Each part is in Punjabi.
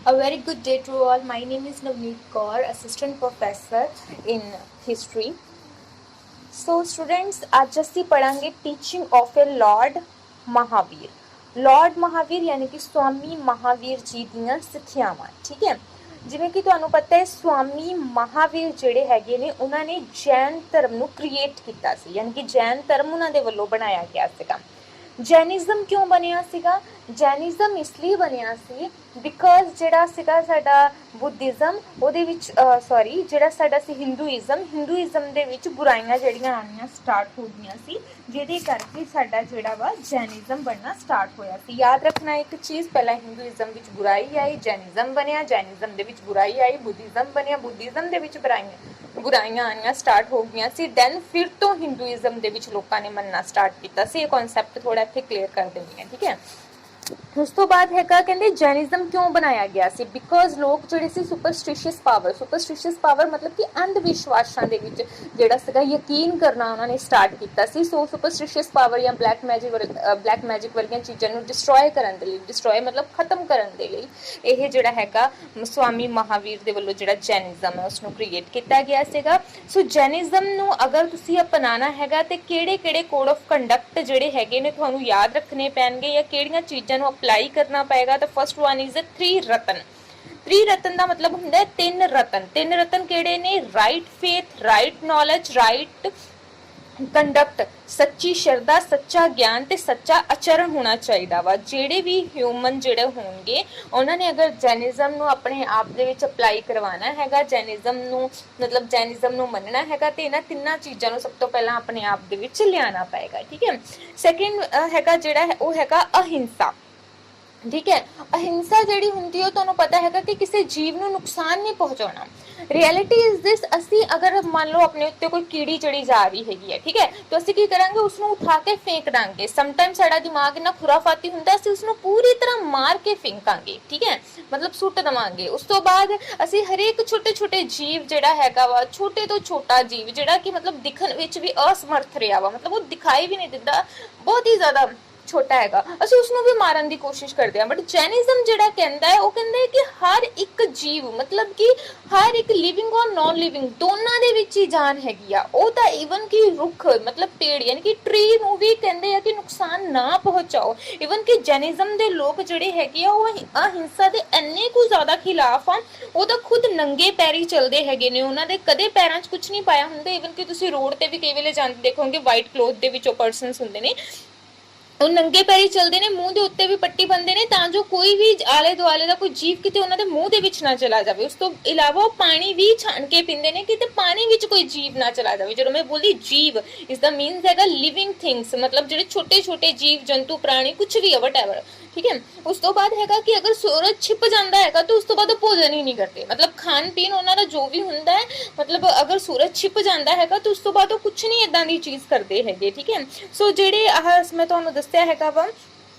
A very good day to all. My name is Navneet Kaur, Assistant Professor in History. So students, आज ਅਸੀਂ पढ़ांगे Teaching of a Lord Mahavir. Lord Mahavir यानी कि स्वामी महावीर जी ਦੀਆਂ ਸਿੱਖਿਆਵਾਂ, ਠੀਕ ਹੈ। ਜਿਵੇਂ ਕਿ ਤੁਹਾਨੂੰ ਪਤਾ ਹੈ स्वामी महावीर ਜਿਹੜੇ ਹੈਗੇ ਨੇ ਉਹਨਾਂ ਨੇ ਜੈਨ ਧਰਮ ਨੂੰ ਕ੍ਰੀਏਟ ਕੀਤਾ ਸੀ, ਯਾਨੀ ਕਿ ਜੈਨ ਧਰਮ ਉਹਨਾਂ ਦੇ ਵੱਲੋਂ ਬਣਾਇਆ ਗਿਆ ਸੀਗਾ। ਜੈਨਿਜ਼ਮ ਕਿਉਂ ਬਣਿਆ ਸੀਗਾ? ਜੈਨਿਜ਼ਮ ਇਸ ਲਈ ਬਣਿਆ ਸੀ ਬਿਕਾਜ਼ ਜਿਹੜਾ ਸੀਗਾ ਸਾਡਾ ਬੁੱਧਿਜ਼ਮ ਉਹਦੇ ਵਿੱਚ ਜਿਹੜਾ ਸਾਡਾ ਸੀ ਹਿੰਦੂਇਜ਼ਮ ਦੇ ਵਿੱਚ ਬੁਰਾਈਆਂ ਜਿਹੜੀਆਂ ਆਉਣੀਆਂ ਸਟਾਰਟ ਹੋ ਗਈਆਂ ਸੀ, ਜਿਹਦੇ ਕਰਕੇ ਸਾਡਾ ਜਿਹੜਾ ਵਾ ਜੈਨਿਜ਼ਮ ਬਣਨਾ ਸਟਾਰਟ ਹੋਇਆ ਸੀ। ਯਾਦ ਰੱਖਣਾ ਇੱਕ ਚੀਜ਼, ਪਹਿਲਾਂ ਹਿੰਦੂਇਜ਼ਮ ਵਿੱਚ ਬੁਰਾਈ ਆਈ, ਜੈਨਿਜ਼ਮ ਬਣਿਆ, ਜੈਨਿਜ਼ਮ ਦੇ ਵਿੱਚ ਬੁਰਾਈ ਆਈ, ਬੁੱਧਿਜ਼ਮ ਬਣਿਆ, ਬੁੱਧਿਜ਼ਮ ਦੇ ਵਿੱਚ ਬੁਰਾਈਆਂ ਆਉਣੀਆਂ ਸਟਾਰਟ ਹੋ ਗਈਆਂ ਸੀ। ਦੈਨ ਫਿਰ ਤੋਂ ਹਿੰਦੂਇਜ਼ਮ ਦੇ ਵਿੱਚ ਲੋਕਾਂ ਨੇ ਮੰਨਣਾ ਸਟਾਰਟ ਕੀਤਾ ਸੀ। ਇਹ ਕਨਸੈਪਟ ਥੋੜਾ ਇੱਥੇ ਕਲੀਅਰ ਕਰ ਦਿੰਦੀ ਹਾਂ, ਠੀਕ ਹੈ। ਉਸ ਤੋਂ ਬਾਅਦ ਹੈਗਾ ਕਹਿੰਦੇ ਜੈਨਿਜ਼ਮ ਕਿਉਂ ਬਣਾਇਆ ਗਿਆ ਸੀ? ਬਿਕਾਜ਼ ਲੋਕ ਜਿਹੜੇ ਸੀ ਸੁਪਰਸਟੀਸ਼ੀਅਸ ਪਾਵਰ ਮਤਲਬ ਕਿ ਅੰਧ ਵਿਸ਼ਵਾਸਾਂ ਦੇ ਵਿੱਚ ਜਿਹੜਾ ਸੀਗਾ ਯਕੀਨ ਕਰਨਾ ਉਹਨਾਂ ਨੇ ਸਟਾਰਟ ਕੀਤਾ ਸੀ। ਸੋ ਸੁਪਰਸਟੀਸ਼ੀਅਸ ਪਾਵਰ ਜਾਂ ਬਲੈਕ ਮੈਜਿਕ ਵਰਗੀਆਂ ਚੀਜ਼ਾਂ ਨੂੰ ਡਿਸਟਰੋਏ ਕਰਨ ਦੇ ਲਈ, ਡਿਸਟਰੋਏ ਮਤਲਬ ਖਤਮ ਕਰਨ ਦੇ ਲਈ ਇਹ ਜਿਹੜਾ ਹੈਗਾ स्वामी महावीर ਦੇ ਵੱਲੋਂ ਜਿਹੜਾ ਜੈਨਿਜ਼ਮ ਹੈ ਉਸ ਨੂੰ ਕ੍ਰੀਏਟ ਕੀਤਾ ਗਿਆ ਸੀਗਾ। ਸੋ ਜੈਨਿਜ਼ਮ ਨੂੰ ਅਗਰ ਤੁਸੀਂ ਅਪਣਾਉਣਾ ਹੈਗਾ ਤੇ ਕਿਹੜੇ ਕੋਡ ਆਫ ਕੰਡਕਟ ਜਿਹੜੇ ਹੈਗੇ ਨੇ ਤੁਹਾਨੂੰ ਯਾਦ ਰੱਖਣੇ ਪੈਣਗੇ ਜਾਂ ਕਿਹੜੀਆਂ ਚੀਜ਼ਾਂ ਨੂੰ ਅਪਲਾਈ ਕਰਨਾ ਪਏਗਾ। ਤਾਂ ਫਸਟ ਵਨ ਇਜ਼ ਅ 3 ਰਤਨ ਦਾ ਮਤਲਬ ਹੁੰਦਾ ਹੈ 3 ਰਤਨ ਕਿਹੜੇ ਨੇ? Right faith, right knowledge, right conduct, ਸੱਚੀ ਸ਼ਰਧਾ, ਸੱਚਾ ਗਿਆਨ ਤੇ ਸੱਚਾ ਆਚਰਣ ਹੋਣਾ ਚਾਹੀਦਾ ਵਾ। ਜਿਹੜੇ ਵੀ ਹਿਊਮਨ ਜਿਹੜੇ ਹੋਣਗੇ ਉਹਨਾਂ ਨੇ ਅਗਰ ਜੈਨਿਜ਼ਮ ਨੂੰ ਆਪਣੇ ਆਪ ਦੇ ਵਿੱਚ ਅਪਲਾਈ ਕਰਵਾਉਣਾ ਹੈਗਾ, ਜੈਨਿਜ਼ਮ ਨੂੰ ਮੰਨਣਾ ਹੈਗਾ ਤੇ ਇਹਨਾਂ ਤਿੰਨਾਂ ਚੀਜ਼ਾਂ ਨੂੰ ਸਭ ਤੋਂ ਪਹਿਲਾਂ ਆਪਣੇ ਆਪ ਦੇ ਵਿੱਚ ਲਿਆਉਣਾ ਪਏਗਾ, ਠੀਕ ਹੈ। ਸੈਕਿੰਡ ਹੈਗਾ ਜਿਹੜਾ ਉਹ ਹੈਗਾ ਅਹਿੰਸਾ, ਠੀਕ ਹੈ। ਅਹਿੰਸਾ ਜਿਹੜੀ ਹੁੰਦੀ ਹੈ ਤੁਹਾਨੂੰ ਪਤਾ ਹੈਗਾ ਕਿ ਕਿਸੇ ਜੀਵ ਨੂੰ ਨੁਕਸਾਨ ਨਹੀਂ ਪਹੁੰਚਾਉਣਾ। ਰਿਐਲਿਟੀ ਇਜ਼ ਦਿਸ, ਅਸੀਂ ਅਗਰ ਮੰਨ ਲਓ ਆਪਣੇ ਉੱਤੇ ਕੋਈ ਕੀੜੀ ਚੜੀ ਜਾ ਰਹੀ ਹੈਗੀ ਹੈ, ਠੀਕ ਹੈ, ਤਾਂ ਅਸੀਂ ਕੀ ਕਰਾਂਗੇ? ਉਸਨੂੰ ਉਠਾ ਕੇ ਫੇਂਕ ਦਾਂਗੇ। ਸਮਟਾਈਮ ਸਾਡਾ ਦਿਮਾਗ ਇੰਨਾ ਖੁਰਾਫਾਤੀ ਹੁੰਦਾ ਅਸੀਂ ਉਸਨੂੰ ਪੂਰੀ ਤਰ੍ਹਾਂ ਮਾਰ ਕੇ ਫੇਂਕਾਂਗੇ, ਠੀਕ ਹੈ, ਮਤਲਬ ਸੁੱਟ ਦੇਵਾਂਗੇ। ਉਸ ਤੋਂ ਬਾਅਦ ਅਸੀਂ ਹਰੇਕ ਛੋਟੇ ਜੀਵ ਜਿਹੜਾ ਹੈਗਾ ਵਾ, ਛੋਟੇ ਤੋਂ ਛੋਟਾ ਜੀਵ ਜਿਹੜਾ ਕਿ ਮਤਲਬ ਦਿਖਣ ਵਿੱਚ ਵੀ ਅਸਮਰਥ ਰਿਹਾ ਵਾ, ਮਤਲਬ ਉਹ ਦਿਖਾਈ ਵੀ ਨਹੀਂ ਦਿੰਦਾ, ਬਹੁਤ ਹੀ ਜ਼ਿਆਦਾ ਛੋਟਾ ਹੈਗਾ, ਅਸੀਂ ਉਸਨੂੰ ਵੀ ਮਾਰਨ ਦੀ ਕੋਸ਼ਿਸ਼ ਕਰਦੇ ਹਾਂ। ਬਟ ਜੈਨਿਜ਼ਮ ਜਿਹੜਾ ਕਹਿੰਦਾ ਹੈ ਉਹ ਕਹਿੰਦਾ ਹੈ ਕਿ ਹਰ ਇੱਕ ਜੀਵ ਮਤਲਬ ਕਿ ਹਰ ਇੱਕ ਲਿਵਿੰਗ ਔਰ ਨਾਨ ਲਿਵਿੰਗ ਦੋਨਾਂ ਦੇ ਵਿੱਚ ਹੀ ਜਾਨ ਹੈਗੀ ਆ। ਉਹ ਤਾਂ ਈਵਨ ਕਿ ਰੁੱਖ ਮਤਲਬ ਪੇੜ ਯਾਨੀ ਕਿ ਟਰੀ ਨੂੰ ਵੀ ਕਹਿੰਦੇ ਆ ਕਿ ਨੁਕਸਾਨ ਨਾ ਪਹੁੰਚਾਓ। ਈਵਨ ਕਿ ਜੈਨਿਜ਼ਮ ਦੇ ਲੋਕ ਜਿਹੜੇ ਹੈਗੇ ਆ ਉਹ ਅਹਿੰਸਾ ਦੇ ਇੰਨੇ ਕੁ ਜ਼ਿਆਦਾ ਖਿਲਾਫ ਆ, ਉਹ ਤਾਂ ਖੁਦ ਨੰਗੇ ਪੈਰੀ ਚੱਲਦੇ ਹੈਗੇ ਨੇ, ਉਹਨਾਂ ਦੇ ਕਦੇ ਪੈਰਾਂ 'ਚ ਕੁਝ ਨਹੀਂ ਪਾਇਆ ਹੁੰਦਾ। ਈਵਨ ਕਿ ਤੁਸੀਂ ਰੋਡ ਤੇ ਵੀ ਕਈ ਵੇਲੇ ਜਾਂਦੇ ਦੇਖੋਗੇ ਵਾਈਟ ਕਲੋਥ ਦੇ ਵਿੱਚ ਉਹ ਪਰਸਨਸ ਹੁੰਦੇ ਨੇ, ਉਹ ਨੰਗੇ ਪੈਰੀ ਚੱਲਦੇ ਨੇ, ਮੂੰਹ ਦੇ ਉੱਤੇ ਵੀ ਪੱਟੀ ਬੰਨਦੇ ਨੇ ਤਾਂ ਜੋ ਕੋਈ ਵੀ ਆਲੇ ਦੁਆਲੇ ਦਾ ਕੋਈ ਜੀਵ ਕਿਤੇ ਉਹਨਾਂ ਦੇ ਮੂੰਹ ਦੇ ਵਿੱਚ ਨਾ ਚਲਾ ਜਾਵੇ। ਉਸ ਤੋਂ ਇਲਾਵਾ ਉਹ ਪਾਣੀ ਵੀ ਛਾਣ ਕੇ ਪੀਂਦੇ ਨੇ ਕਿਤੇ ਪਾਣੀ ਵਿੱਚ ਕੋਈ ਜੀਵ ਨਾ ਚਲਾ ਜਾਵੇ। ਜਦੋਂ ਮੈਂ ਬੋਲੀ ਜੀਵ ਇਸ ਦਾ ਮੀਨਸ ਹੈਗਾ ਲਿਵਿੰਗ ਥਿੰਗਸ, ਮਤਲਬ ਜਿਹੜੇ ਛੋਟੇ ਜੀਵ ਜੰਤੂ ਪ੍ਰਾਣੀ ਕੁਝ ਵੀ ਹੈ ਵਟਐਵਰ, ਠੀਕ ਹੈ। ਉਸ ਤੋਂ ਬਾਅਦ ਹੈਗਾ ਕਿ ਅਗਰ ਸੂਰਜ ਛਿਪ ਜਾਂਦਾ ਹੈਗਾ ਤਾਂ ਉਸ ਤੋਂ ਬਾਅਦ ਉਹ ਭੋਜਨ ਹੀ ਨਹੀਂ ਕਰਦੇ, ਮਤਲਬ ਖਾਣ ਪੀਣ ਉਹਨਾਂ ਦਾ ਜੋ ਵੀ ਹੁੰਦਾ ਹੈ, ਮਤਲਬ ਅਗਰ ਸੂਰਜ ਛਿਪ ਜਾਂਦਾ ਹੈਗਾ ਤਾਂ ਉਸ ਤੋਂ ਬਾਅਦ ਉਹ ਕੁਝ ਨਹੀਂ ਇਦਾਂ ਦੀ ਚੀਜ਼ ਕਰਦੇ ਹੈਗੇ, ਠੀਕ ਹੈ। ਸੋ ਜਿਹੜੇ ਮੈਂ ਤੁਹਾਨੂੰ ਦੱਸਿਆ ਹੈਗਾ ਵਾ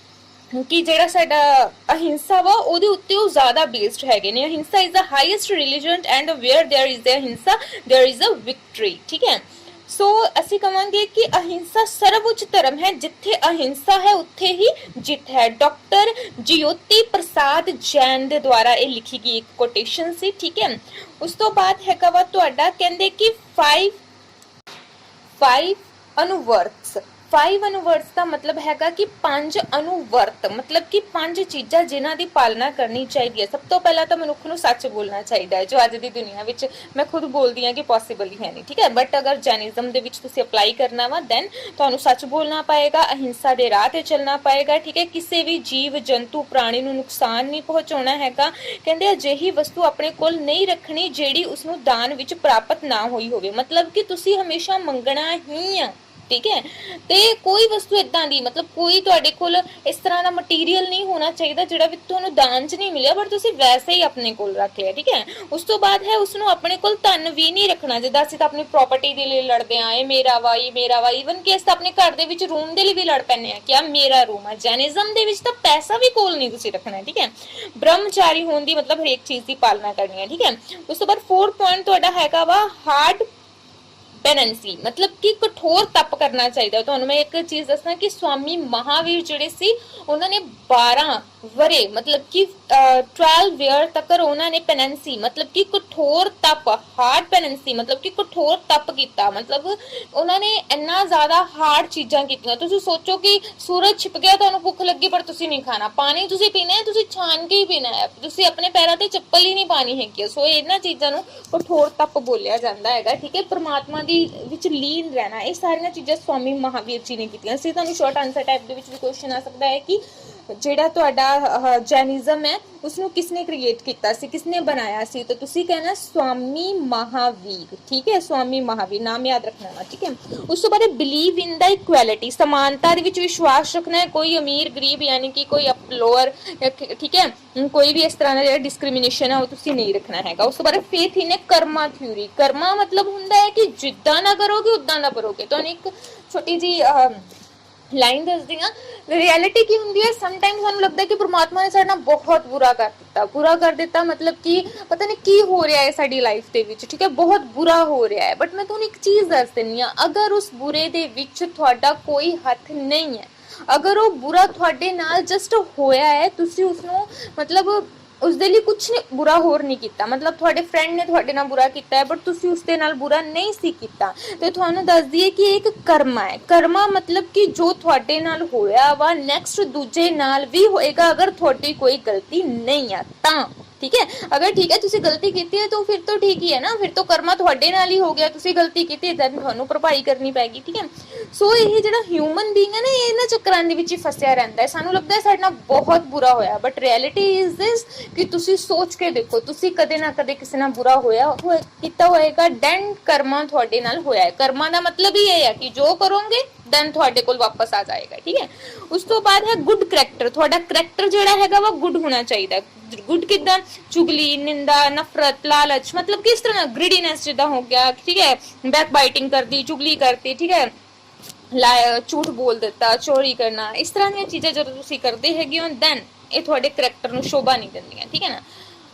ਕਿ ਜਿਹੜਾ ਸਾਡਾ ਅਹਿੰਸਾ ਵਾ ਉਹਦੇ ਉੱਤੇ ਉਹ ਜ਼ਿਆਦਾ ਬੇਸਡ ਹੈਗੇ ਨੇ। Ahimsa is the highest religion and where there is ahimsa there is a victory, ਠੀਕ ਹੈ। ਸੋ ਅਸੀਂ ਕਹਾਂਗੇ ਕਿ ਅਹਿੰਸਾ ਸਰਵਉੱਚ ਧਰਮ ਹੈ, ਜਿੱਥੇ ਅਹਿੰਸਾ ਹੈ ਉੱਥੇ ਹੀ ਜਿੱਤ ਹੈ। ਡਾਕਟਰ ਜਯੋਤੀ ਪ੍ਰਸਾਦ ਜੈਨ ਦੇ ਦੁਆਰਾ ਇਹ ਲਿਖੀ ਗਈ ਇੱਕ ਕੋਟੇਸ਼ਨ ਸੀ, ਠੀਕ ਹੈ। ਉਸ ਤੋਂ ਬਾਅਦ ਹੈਗਾ ਵਾ ਤੁਹਾਡਾ ਕਹਿੰਦੇ ਕਿ 5 ਅਨੁਵਰਤਸ। 5 ਅਨੁਵਰਤਸ ਦਾ ਮਤਲਬ ਹੈਗਾ ਕਿ 5 ਅਨੁਵਰਤ ਮਤਲਬ ਕਿ 5 ਚੀਜ਼ਾਂ ਜਿਨ੍ਹਾਂ ਦੀ ਪਾਲਣਾ ਕਰਨੀ ਚਾਹੀਦੀ ਹੈ। ਸਭ ਤੋਂ ਪਹਿਲਾਂ ਤਾਂ ਮਨੁੱਖ ਨੂੰ ਸੱਚ ਬੋਲਣਾ ਚਾਹੀਦਾ ਹੈ, ਜੋ ਅੱਜ ਦੀ ਦੁਨੀਆ ਵਿੱਚ ਮੈਂ ਖੁਦ ਬੋਲਦੀ ਹਾਂ ਕਿ ਪੋਸੀਬਲ ਹੀ ਹੈ ਨਹੀਂ, ਠੀਕ ਹੈ। ਬਟ ਅਗਰ ਜੈਨਿਜ਼ਮ ਦੇ ਵਿੱਚ ਤੁਸੀਂ ਅਪਲਾਈ ਕਰਨਾ ਵਾ ਦੈਨ ਤੁਹਾਨੂੰ ਸੱਚ ਬੋਲਣਾ ਪਏਗਾ, ਅਹਿੰਸਾ ਦੇ ਰਾਹ ਤੇ ਚੱਲਣਾ ਪਏਗਾ, ਠੀਕ ਹੈ। ਕਿਸੇ ਵੀ ਜੀਵ ਜੰਤੂ ਪ੍ਰਾਣੀ ਨੂੰ ਨੁਕਸਾਨ ਨਹੀਂ ਪਹੁੰਚਾਉਣਾ ਹੈਗਾ। ਕਹਿੰਦੇ ਅਜਿਹੀ ਵਸਤੂ ਆਪਣੇ ਕੋਲ ਨਹੀਂ ਰੱਖਣੀ ਜਿਹੜੀ ਉਸਨੂੰ ਦਾਨ ਵਿੱਚ ਪ੍ਰਾਪਤ ਨਾ ਹੋਈ ਹੋਵੇ, ਮਤਲਬ ਕਿ ਤੁਸੀਂ ਹਮੇਸ਼ਾ ਮੰਗਣਾ ਹੀ ਆ, ਠੀਕ ਹੈ। ਤੇ ਕੋਈ ਵਸਤੂ ਇਦਾਂ ਦੀ ਮਤਲਬ ਕੋਈ ਤੁਹਾਡੇ ਕੋਲ ਇਸ ਤਰ੍ਹਾਂ ਦਾ ਮਟੀਰੀਅਲ ਨਹੀਂ ਹੋਣਾ ਚਾਹੀਦਾ ਜਿਹੜਾ ਵੀ ਤੁਹਾਨੂੰ ਦਾਨ 'ਚ ਨਹੀਂ ਮਿਲਿਆ ਪਰ ਤੁਸੀਂ ਵੈਸੇ ਹੀ ਆਪਣੇ ਕੋਲ ਰੱਖ ਲਿਆ, ਠੀਕ ਹੈ। ਉਸ ਤੋਂ ਬਾਅਦ ਹੈ ਉਸਨੂੰ ਆਪਣੇ ਕੋਲ ਧਨ ਵੀ ਨਹੀਂ ਰੱਖਣਾ। ਜਿੱਦਾਂ ਅਸੀਂ ਤਾਂ ਆਪਣੀ ਪ੍ਰਾਪਰਟੀ ਦੇ ਲਈ ਲੜਦੇ ਆ, ਇਹ ਮੇਰਾ ਵਾ, ਈਵਨ ਕਿ ਅਸੀਂ ਆਪਣੇ ਘਰ ਦੇ ਵਿੱਚ ਰੂਮ ਦੇ ਲਈ ਵੀ ਲੜ ਪੈਂਦੇ ਆ ਕਿ ਆ ਮੇਰਾ ਰੂਮ ਆ। ਜੈਨਿਜ਼ਮ ਦੇ ਵਿੱਚ ਤਾਂ ਪੈਸਾ ਵੀ ਕੋਲ ਨਹੀਂ ਤੁਸੀਂ ਰੱਖਣਾ, ਠੀਕ ਹੈ। ਬ੍ਰਹਮਚਾਰੀ ਹੋਣ ਦੀ ਮਤਲਬ ਹਰੇਕ ਚੀਜ਼ ਦੀ ਪਾਲਣਾ ਕਰਨੀ ਹੈ, ਠੀਕ ਹੈ। ਉਸ ਤੋਂ ਬਾਅਦ 4th ਪੁਆਇੰਟ ਤੁਹਾਡਾ ਹੈਗਾ ਵਾ ਹਾਰਡ ਪੈਨੈਂਸੀ, मतलब कि कठोर तप करना चाहिए। ਤੁਹਾਨੂੰ मैं एक चीज दसना कि स्वामी महावीर ਜਿਹੜੇ ਸੀ ਉਹਨਾਂ ਨੇ 12 ਵਰੇ ਮਤਲਬ ਕਿ 12 ਈਅਰ ਤੱਕ ਉਹਨਾਂ ਨੇ ਪੈਨੈਂਸੀ ਮਤਲਬ ਕਿ ਕਠੋਰ ਤਪ, ਹਾਰਡ ਪੈਨੈਂਸੀ ਮਤਲਬ ਕਿ ਕਠੋਰ ਤਪ ਕੀਤਾ, ਮਤਲਬ ਉਹਨਾਂ ਨੇ ਇੰਨਾ ਜ਼ਿਆਦਾ ਹਾਰਡ ਚੀਜ਼ਾਂ ਕੀਤੀਆਂ। ਤੁਸੀਂ ਸੋਚੋ ਕਿ ਸੂਰਜ ਛਿਪ ਗਿਆ, ਤੁਹਾਨੂੰ ਭੁੱਖ ਲੱਗੀ ਪਰ ਤੁਸੀਂ ਨਹੀਂ ਖਾਣਾ, ਪਾਣੀ ਤੁਸੀਂ ਪੀਣਾ ਹੈ, ਤੁਸੀਂ ਛਾਣ ਕੇ ਹੀ ਪੀਣਾ ਹੈ, ਤੁਸੀਂ ਆਪਣੇ ਪੈਰਾਂ ਤੇ ਚੱਪਲ ਹੀ ਨਹੀਂ ਪਾਣੀ ਹੈਗੀ। ਸੋ ਇਹਨਾਂ ਚੀਜ਼ਾਂ ਨੂੰ ਕਠੋਰ ਤਪ ਬੋਲਿਆ ਜਾਂਦਾ ਹੈਗਾ, ਠੀਕ ਹੈ। ਪਰਮਾਤਮਾ ਦੀ ਵਿੱਚ ਲੀਨ ਰਹਿਣਾ, ਇਹ ਸਾਰੀਆਂ ਚੀਜ਼ਾਂ ਸਵਾਮੀ ਮਹਾਵੀਰ ਜੀ ਨੇ ਕੀਤੀਆਂ ਸੀ। ਤੁਹਾਨੂੰ ਸ਼ਾਰਟ ਆਨਸਰ ਟਾਈਪ ਦੇ ਵਿੱਚ ਵੀ ਕੁਐਸਚਨ ਆ ਸਕਦਾ ਹੈ ਕਿ ਜਿਹੜਾ ਤੁਹਾਡਾ ਜੈਨਿਜ਼ਮ ਹੈ ਉਸਨੂੰ ਕਿਸਨੇ ਕ੍ਰੀਏਟ ਕੀਤਾ ਸੀ, ਕਿਸਨੇ ਬਣਾਇਆ ਸੀ, ਤਾਂ ਤੁਸੀਂ ਕਹਿਣਾ ਸਵਾਮੀ ਮਹਾਵੀਰ, ਠੀਕ ਹੈ। ਸਵਾਮੀ ਮਹਾਵੀਰ ਨਾਮ ਯਾਦ ਰੱਖਣਾ ਵਾ, ਠੀਕ ਹੈ। ਉਸ ਤੋਂ ਬਾਅਦ ਬਿਲੀਵ ਇਨ ਦਾ ਇਕੁਐਲਿਟੀ, ਸਮਾਨਤਾ ਦੇ ਵਿੱਚ ਵਿਸ਼ਵਾਸ ਰੱਖਣਾ ਹੈ, ਕੋਈ ਅਮੀਰ ਗਰੀਬ ਯਾਨੀ ਕਿ ਕੋਈ ਲੋਅਰ, ਠੀਕ ਹੈ, ਕੋਈ ਵੀ ਇਸ ਤਰ੍ਹਾਂ ਦਾ ਜਿਹੜਾ ਡਿਸਕ੍ਰਿਮੀਨੇਸ਼ਨ ਹੈ ਉਹ ਤੁਸੀਂ ਨਹੀਂ ਰੱਖਣਾ ਹੈਗਾ। ਉਸ ਤੋਂ ਬਾਅਦ ਫੇਥ ਇਨ ਕਰਮਾ ਥਿਊਰੀ, ਕਰਮਾ ਮਤਲਬ ਹੁੰਦਾ ਹੈ ਕਿ ਜਿੱਦਾਂ ਨਾ ਕਰੋਗੇ ਉਦਾਂ ਦਾ ਕਰੋਗੇ। ਤੁਹਾਨੂੰ ਇੱਕ ਛੋਟੀ ਜੀ ਲਾਈਨ ਦੱਸਦੀ ਹਾਂ, ਰਿਐਲਿਟੀ ਕੀ ਹੁੰਦੀ ਹੈ, ਸਮਟਾਈਮ ਸਾਨੂੰ ਲੱਗਦਾ ਕਿ ਪ੍ਰਮਾਤਮਾ ਨੇ ਸਾਡੇ ਨਾਲ ਬਹੁਤ ਬੁਰਾ ਕਰ ਦਿੱਤਾ ਮਤਲਬ ਕਿ ਪਤਾ ਨਹੀਂ ਕੀ ਹੋ ਰਿਹਾ ਹੈ ਸਾਡੀ ਲਾਈਫ ਦੇ ਵਿੱਚ, ਠੀਕ ਹੈ, ਬਹੁਤ ਬੁਰਾ ਹੋ ਰਿਹਾ ਹੈ। ਬਟ ਮੈਂ ਤੁਹਾਨੂੰ ਇੱਕ ਚੀਜ਼ ਦੱਸ ਦਿੰਦੀ ਹਾਂ, ਅਗਰ ਉਸ ਬੁਰੇ ਦੇ ਵਿੱਚ ਤੁਹਾਡਾ ਕੋਈ ਹੱਥ ਨਹੀਂ ਹੈ, ਅਗਰ ਉਹ ਬੁਰਾ ਤੁਹਾਡੇ ਨਾਲ ਜਸਟ ਹੋਇਆ ਹੈ, ਤੁਸੀਂ ਉਸਨੂੰ ਮਤਲਬ ਉਸਦੇ ਲਈ ਕੁਝ ਬੁਰਾ ਹੋਰ ਨਹੀਂ ਕੀਤਾ, ਮਤਲਬ ਤੁਹਾਡੇ ਫਰੈਂਡ ਨੇ ਤੁਹਾਡੇ ਨਾਲ ਬੁਰਾ ਕੀਤਾ ਹੈ ਬਟ ਤੁਸੀਂ ਉਸਦੇ ਨਾਲ ਬੁਰਾ ਨਹੀਂ ਸੀ ਕੀਤਾ, ਤੇ ਤੁਹਾਨੂੰ ਦੱਸ ਦਈਏ ਕਿ ਇੱਕ ਕਰਮਾ ਹੈ। ਕਰਮਾ ਮਤਲਬ ਕਿ ਜੋ ਤੁਹਾਡੇ ਨਾਲ ਹੋਇਆ ਵਾ ਨੈਕਸਟ ਦੂਜੇ ਨਾਲ ਵੀ ਹੋਏਗਾ, ਅਗਰ ਤੁਹਾਡੀ ਕੋਈ ਗਲਤੀ ਨਹੀਂ ਆ ਤਾਂ, ਠੀਕ ਹੈ। ਅਗਰ ਠੀਕ ਹੈ ਤੁਸੀਂ ਗਲਤੀ ਕੀਤੀ ਹੈ ਤਾਂ ਫਿਰ ਤਾਂ ਠੀਕ ਹੀ ਹੈ ਨਾ, ਫਿਰ ਤਾਂ ਕਰਮਾ ਤੁਹਾਡੇ ਨਾਲ ਹੀ ਹੋ ਗਿਆ, ਤੁਸੀਂ ਗਲਤੀ ਕੀਤੀ ਤਾਂ ਤੁਹਾਨੂੰ ਭਰਪਾਈ ਕਰਨੀ ਪੈਗੀ, ਠੀਕ ਹੈ। ਸੋ ਇਹ ਜਿਹੜਾ ਹਿਊਮਨ ਬੀਇੰਗ ਹੈ ਨਾ, ਇਹ ਇਹਨਾਂ ਚੱਕਰਾਂ ਦੇ ਵਿੱਚ ਹੀ ਫਸਿਆ ਰਹਿੰਦਾ ਹੈ। ਸਾਨੂੰ ਲੱਗਦਾ ਹੈ ਸਾਡੇ ਨਾਲ ਬਹੁਤ ਬੁਰਾ ਹੋਇਆ, ਬਟ ਰਿਐਲਿਟੀ ਇਜ਼ ਦਿਸ ਕਿ ਤੁਸੀਂ ਸੋਚ ਕੇ ਦੇਖੋ, ਤੁਸੀਂ ਕਦੇ ਨਾ ਕਦੇ ਕਿਸੇ ਨਾਲ ਬੁਰਾ ਕੀਤਾ ਹੋਏਗਾ, ਦੈਨ ਕਰਮਾ ਤੁਹਾਡੇ ਨਾਲ ਹੋਇਆ ਹੈ। ਕਰਮਾ ਦਾ ਮਤਲਬ ਹੀ ਇਹ ਹੈ ਕਿ ਜੋ ਕਰੋਗੇ ਦੈਨ ਤੁਹਾਡੇ ਕੋਲ ਵਾਪਸ ਆ ਜਾਏਗਾ, ਠੀਕ ਹੈ। ਉਸ ਤੋਂ ਬਾਅਦ ਹੈ ਗੁੱਡ ਕਰੈਕਟਰ, ਤੁਹਾਡਾ ਕਰੈਕਟਰ ਜਿਹੜਾ ਹੈਗਾ ਵਾ ਗੁੱਡ ਹੋਣਾ ਚਾਹੀਦਾ। ਗੁੱਡ ਕਿਦਾਂ, ਚੁਗਲੀ, ਨਿੰਦਾ, ਨਫ਼ਰਤ, ਲਾਲਚ, ਮਤਲਬ ਕਿਸ ਤਰ੍ਹਾਂ ਗ੍ਰੀਡੀਨੈਸ ਜਿੱਦਾਂ ਹੋ ਗਿਆ, ਠੀਕ ਹੈ, ਬੈਕ ਬਾਈਟਿੰਗ ਕਰਦੀ, ਚੁਗਲੀ ਕਰਤੀ, ਠੀਕ ਹੈ, ਝੂਠ ਬੋਲ ਦਿੱਤਾ, ਚੋਰੀ ਕਰਨਾ, ਇਸ ਤਰ੍ਹਾਂ ਦੀਆਂ ਚੀਜ਼ਾਂ ਜਦੋਂ ਤੁਸੀਂ ਕਰਦੇ ਹੈਗੇ ਹੋ ਦੈਨ ਇਹ ਤੁਹਾਡੇ ਕਰੈਕਟਰ ਨੂੰ ਸ਼ੋਭਾ ਨਹੀਂ ਦਿੰਦੀਆਂ, ਠੀਕ ਹੈ ਨਾ।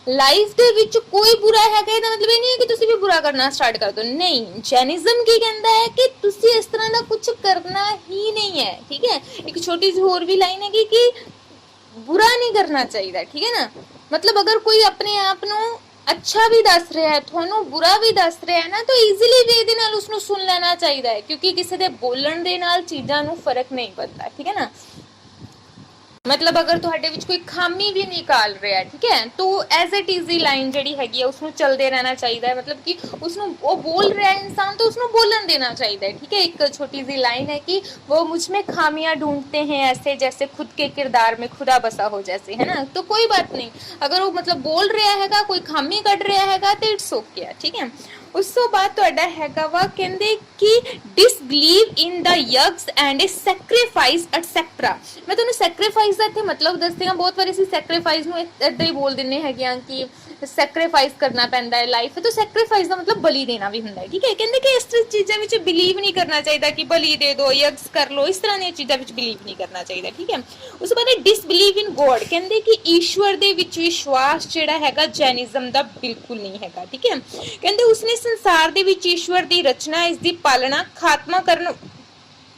ਲਾਈਫ ਦੇ ਵਿੱਚ ਕੋਈ ਬੁਰਾ ਹੈਗਾ ਇਹਦਾ ਮਤਲਬ ਇਹ ਨਹੀਂ ਹੈ ਕਿ ਤੁਸੀਂ ਵੀ ਬੁਰਾ ਕਰਨਾ ਸਟਾਰਟ ਕਰ ਦਿਓ, ਨਹੀਂ। ਜੈਨਿਜ਼ਮ ਕੀ ਕਹਿੰਦਾ ਹੈ ਕਿ ਤੁਸੀਂ ਇਸ ਤਰ੍ਹਾਂ ਦਾ ਕੁਝ ਕਰਨਾ ਹੀ ਨਹੀਂ ਹੈ, ਠੀਕ ਹੈ। ਇੱਕ ਛੋਟੀ ਜਿਹੀ ਹੋਰ ਵੀ ਲਾਈਨ ਹੈਗੀ ਕਿ ਬੁਰਾ ਨਹੀਂ ਕਰਨਾ ਚਾਹੀਦਾ, ਠੀਕ ਹੈ ਨਾ। ਮਤਲਬ ਅਗਰ ਕੋਈ ਆਪਣੇ ਆਪ ਨੂੰ ਅੱਛਾ ਵੀ ਦੱਸ ਰਿਹਾ ਹੈ, ਤੁਹਾਨੂੰ ਬੁਰਾ ਵੀ ਦੱਸ ਰਿਹਾ ਹੈ ਨਾ, ਤਾਂ ਈਜ਼ੀਲੀ ਵੇ ਦੇ ਨਾਲ ਉਸਨੂੰ ਸੁਣ ਲੈਣਾ ਚਾਹੀਦਾ ਹੈ, ਕਿਉਂਕਿ ਕਿਸੇ ਦੇ ਬੋਲਣ ਦੇ ਨਾਲ ਚੀਜ਼ਾਂ ਨੂੰ ਫਰਕ ਨਹੀਂ ਪੈਂਦਾ, ਠੀਕ ਹੈ ਨਾ। ਮਤਲਬ ਅਗਰ ਤੁਹਾਡੇ ਵਿੱਚ ਕੋਈ ਖਾਮੀ ਵੀ ਨਿਕਾਲ ਰਿਹਾ, ਠੀਕ ਹੈ, ਤਾਂ as it is the line ਜਿਹੜੀ ਹੈਗੀ ਹੈ ਉਸਨੂੰ ਚੱਲਦੇ ਰਹਿਣਾ ਚਾਹੀਦਾ ਹੈ। ਮਤਲਬ ਕਿ ਉਸਨੂੰ ਉਹ ਬੋਲ ਰਿਹਾ ਹੈ ਇਨਸਾਨ, ਤਾਂ ਉਸਨੂੰ ਬੋਲਣ ਦੇਣਾ ਚਾਹੀਦਾ ਹੈ, ਠੀਕ ਹੈ। ਇੱਕ छोटी सी लाइन है कि वो मुझ में खामियां ढूंढते हैं ऐसे जैसे खुद के किरदार में खुदा बसा हो जैसे, है ना। तो कोई बात नहीं, अगर वो मतलब बोल रहा हैगा, कोई खामी कढ़ रहा हैगा तो इट्स ओके, ठीक है। ਉਸ ਤੋਂ ਬਾਅਦ ਤੁਹਾਡਾ ਹੈਗਾ ਵਾ ਕਹਿੰਦੇ ਕਿ ਡਿਸਬਲੀਵ ਇਨ ਦਾ ਯਗਸ ਐਂਡ ਸੈਕਰੀਫਾਈਸ ਐਟਸੈਟਰਾ। ਮੈਂ ਤੁਹਾਨੂੰ ਸੈਕਰੀਫਾਈਸ ਦਾ ਇੱਥੇ ਮਤਲਬ ਦੱਸਦੀ ਹਾਂ। ਬਹੁਤ ਵਾਰੀ ਅਸੀਂ ਸੈਕਰੀਫਾਈਸ ਨੂੰ ਇੱਦਾਂ ਹੀ ਬੋਲ ਦਿੰਦੇ ਹੈਗੇ ਆ ਕਿ ਸੈਕਰੀਫਾਈਸ ਕਰਨਾ ਪੈਂਦਾ ਹੈ ਲਾਈਫ, ਤਾਂ ਸੈਕਰੀਫਾਈਸ ਦਾ ਮਤਲਬ ਬਲੀ ਦੇਣਾ ਵੀ ਹੁੰਦਾ ਹੈ, ਠੀਕ ਹੈ। ਕਹਿੰਦੇ ਕਿ ਇਸ ਚੀਜ਼ਾਂ ਵਿੱਚ ਬਿਲੀਵ ਨਹੀਂ ਕਰਨਾ ਚਾਹੀਦਾ ਕਿ ਬਲੀ ਦੇ ਦਿਓ, ਯਗਸ ਕਰ ਲਓ, ਇਸ ਤਰ੍ਹਾਂ ਦੀਆਂ ਚੀਜ਼ਾਂ ਵਿੱਚ ਬਿਲੀਵ ਨਹੀਂ ਕਰਨਾ ਚਾਹੀਦਾ, ਠੀਕ ਹੈ। ਉਸ ਤੋਂ ਬਾਅਦ ਡਿਸਬਲੀਵ ਇਨ ਗੋਡ, ਕਹਿੰਦੇ ਕਿ ਈਸ਼ਵਰ ਦੇ ਵਿੱਚ ਵਿਸ਼ਵਾਸ ਜਿਹੜਾ ਹੈਗਾ ਜੈਨਿਜ਼ਮ ਦਾ ਬਿਲਕੁਲ ਨਹੀਂ ਹੈਗਾ, ਠੀਕ ਹੈ। ਕਹਿੰਦੇ ਉਸਨੇ ਸੰਸਾਰ ਦੇ ਵਿੱਚ ਈਸ਼ਵਰ ਦੀ ਰਚਨਾ, ਇਸ ਦੀ ਪਾਲਣਾ, ਖਾਤਮਾ ਕਰਨ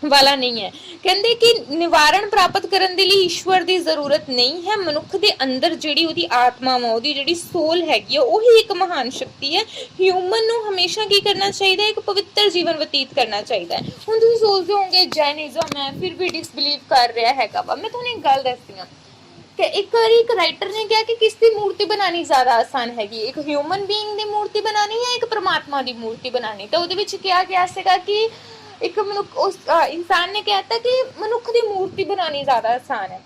ਵਾਲਾ ਨਹੀਂ ਹੈ। ਕਹਿੰਦੇ ਕਿ ਨਿਵਾਰਣ ਪ੍ਰਾਪਤ ਕਰਨ ਦੇ ਲਈ ਈਸ਼ਵਰ ਦੀ ਜ਼ਰੂਰਤ ਨਹੀਂ ਹੈ। ਮਨੁੱਖ ਦੇ ਅੰਦਰ ਜਿਹੜੀ ਉਹਦੀ ਆਤਮਾ ਵਾ, ਉਹਦੀ ਜਿਹੜੀ ਸੋਲ ਹੈਗੀ ਆ, ਉਹੀ ਇੱਕ ਮਹਾਨ ਸ਼ਕਤੀ ਹੈ। ਹਿਊਮਨ ਨੂੰ ਹਮੇਸ਼ਾ ਕੀ ਕਰਨਾ ਚਾਹੀਦਾ ਹੈ, ਇੱਕ ਪਵਿੱਤਰ ਜੀਵਨ ਬਤੀਤ ਕਰਨਾ ਚਾਹੀਦਾ ਹੈ। ਹੁਣ ਤੁਸੀਂ ਸੋਚਦੇ ਹੋਵੋਗੇ ਜੈਨਿਜ਼ਮ ਹੈ ਫਿਰ ਵੀ ਡਿਸਬਲੀਵ ਕਰ ਰਿਹਾ ਹੈਗਾ ਵਾ। ਮੈਂ ਤੁਹਾਨੂੰ ਇੱਕ ਗੱਲ ਦੱਸਦੀ ਹਾਂ ਕਿ ਇੱਕ ਵਾਰੀ ਇੱਕ ਰਾਈਟਰ ਨੇ ਕਿਹਾ ਕਿ ਕਿਸ ਦੀ ਮੂਰਤੀ ਬਣਾਉਣੀ ਜ਼ਿਆਦਾ ਆਸਾਨ ਹੈਗੀ, ਇੱਕ ਹਿਊਮਨ ਬੀਇੰਗ ਦੀ ਮੂਰਤੀ ਬਣਾਉਣੀ ਜਾਂ ਇੱਕ ਪਰਮਾਤਮਾ ਦੀ ਮੂਰਤੀ ਬਣਾਉਣੀ। ਤਾਂ ਉਹਦੇ ਵਿੱਚ ਕਿਹਾ ਗਿਆ ਸੀਗਾ ਕਿ ਇੱਕ ਮਨੁੱਖ, ਉਸ ਇਨਸਾਨ ਨੇ ਕਹਿਤਾ ਕਿ ਮਨੁੱਖ ਦੀ ਮੂਰਤੀ ਬਣਾਉਣੀ ਜ਼ਿਆਦਾ ਆਸਾਨ ਹੈ,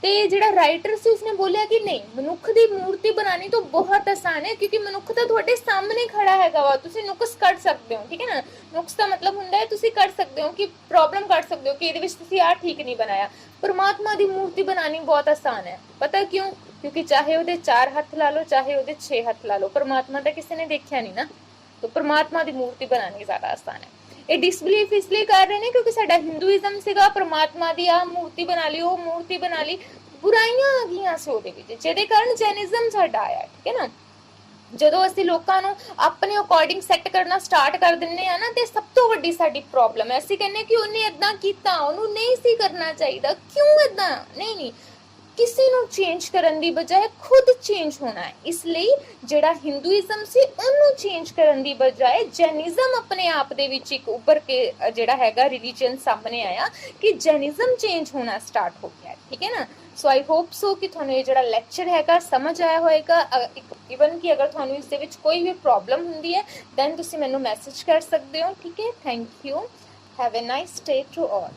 ਤੇ ਜਿਹੜਾ ਰਾਈਟਰ ਸੀ ਉਸਨੇ ਬੋਲਿਆ ਕਿ ਨਹੀਂ, ਮਨੁੱਖ ਦੀ ਮੂਰਤੀ ਬਣਾਉਣੀ ਤਾਂ ਬਹੁਤ ਆਸਾਨ ਹੈ, ਕਿਉਂਕਿ ਮਨੁੱਖ ਤਾਂ ਤੁਹਾਡੇ ਸਾਹਮਣੇ ਖੜਾ ਹੈਗਾ ਵਾ, ਤੁਸੀਂ ਨੁਕਸ ਕੱਢ ਸਕਦੇ ਹੋ, ਠੀਕ ਹੈ ਨਾ। ਨੁਕਸ ਦਾ ਮਤਲਬ ਹੁੰਦਾ ਹੈ ਤੁਸੀਂ ਕੱਢ ਸਕਦੇ ਹੋ ਕਿ ਪ੍ਰੋਬਲਮ ਕੱਢ ਸਕਦੇ ਹੋ ਕਿ ਇਹਦੇ ਵਿੱਚ ਤੁਸੀਂ ਆਹ ਠੀਕ ਨਹੀਂ ਬਣਾਇਆ। ਪਰਮਾਤਮਾ ਦੀ ਮੂਰਤੀ ਬਣਾਉਣੀ ਬਹੁਤ ਆਸਾਨ ਹੈ, ਪਤਾ ਕਿਉਂ? ਕਿਉਂਕਿ ਚਾਹੇ ਉਹਦੇ 4 ਹੱਥ ਲਾ ਲਓ, ਚਾਹੇ ਉਹਦੇ 6 ਹੱਥ ਲਾ ਲਓ, ਪਰਮਾਤਮਾ ਤਾਂ ਕਿਸੇ ਨੇ ਦੇਖਿਆ ਨਹੀਂ ਨਾ, ਤਾਂ ਪਰਮਾਤਮਾ ਦੀ ਮੂਰਤੀ ਬਣਾਉਣੀ ਜ਼ਿਆਦਾ ਆਸਾਨ ਹੈ। ਇਹ ਡਿਸਬਲੀਫ ਇਸ ਲਈ ਕਰ ਰਹੇ ਨੇ ਕਿਉਂਕਿ ਸਾਡਾ ਹਿੰਦੂਇਜ਼ਮ ਸੀਗਾ ਪਰਮਾਤਮਾ ਦੀ ਆਹ ਮੂਰਤੀ ਬਣਾ ਲਈ, ਉਹ ਮੂਰਤੀ ਬਣਾ ਲਈ, ਬੁਰਾਈਆਂ ਆ ਗਈਆਂ ਸੀ ਉਹਦੇ ਵਿੱਚ, ਜਿਹਦੇ ਕਾਰਨ ਜੈਨਿਜ਼ਮ ਸਾਡਾ ਆਇਆ, ਠੀਕ ਹੈ ਨਾ। ਜਦੋਂ ਅਸੀਂ ਲੋਕਾਂ ਨੂੰ ਆਪਣੇ ਅਕੋਰਡਿੰਗ ਸੈੱਟ ਕਰਨਾ ਸਟਾਰਟ ਕਰ ਦਿੰਦੇ ਆ ਨਾ, ਤੇ ਸਭ ਤੋਂ ਵੱਡੀ ਸਾਡੀ ਪ੍ਰੋਬਲਮ ਹੈ, ਅਸੀਂ ਕਹਿੰਦੇ ਕਿ ਉਹਨੇ ਏਦਾਂ ਕੀਤਾ, ਉਹਨੂੰ ਨਹੀਂ ਸੀ ਕਰਨਾ ਚਾਹੀਦਾ, ਕਿਉਂ ਏਦਾਂ? ਨਹੀਂ, ਕਿਸੇ ਨੂੰ ਚੇਂਜ ਕਰਨ ਦੀ ਬਜਾਏ ਖੁਦ ਚੇਂਜ ਹੋਣਾ ਹੈ। ਇਸ ਲਈ ਜਿਹੜਾ ਹਿੰਦੂਇਜ਼ਮ ਸੀ ਉਹਨੂੰ ਚੇਂਜ ਕਰਨ ਦੀ ਬਜਾਏ ਜੈਨਿਜ਼ਮ ਆਪਣੇ ਆਪ ਦੇ ਵਿੱਚ ਇੱਕ ਉੱਭਰ ਕੇ ਜਿਹੜਾ ਹੈਗਾ ਰਿਲੀਜਨ ਸਾਹਮਣੇ ਆਇਆ ਕਿ ਜੈਨਿਜ਼ਮ ਚੇਂਜ ਹੋਣਾ ਸਟਾਰਟ ਹੋ ਗਿਆ। ਠੀਕ ਹੈ ਨਾ। ਸੋ ਆਈ ਹੋਪ ਸੋ ਕਿ ਤੁਹਾਨੂੰ ਇਹ ਜਿਹੜਾ ਲੈਕਚਰ ਹੈਗਾ ਸਮਝ ਆਇਆ ਹੋਏਗਾ। ਇਵਨ ਕਿ ਅਗਰ ਤੁਹਾਨੂੰ ਇਸ ਦੇ ਵਿੱਚ ਕੋਈ ਵੀ ਪ੍ਰੋਬਲਮ ਹੁੰਦੀ ਹੈ ਦੈਨ ਤੁਸੀਂ ਮੈਨੂੰ ਮੈਸੇਜ ਕਰ ਸਕਦੇ ਹੋ। ਠੀਕ ਹੈ। Thank you. Have a nice day to all.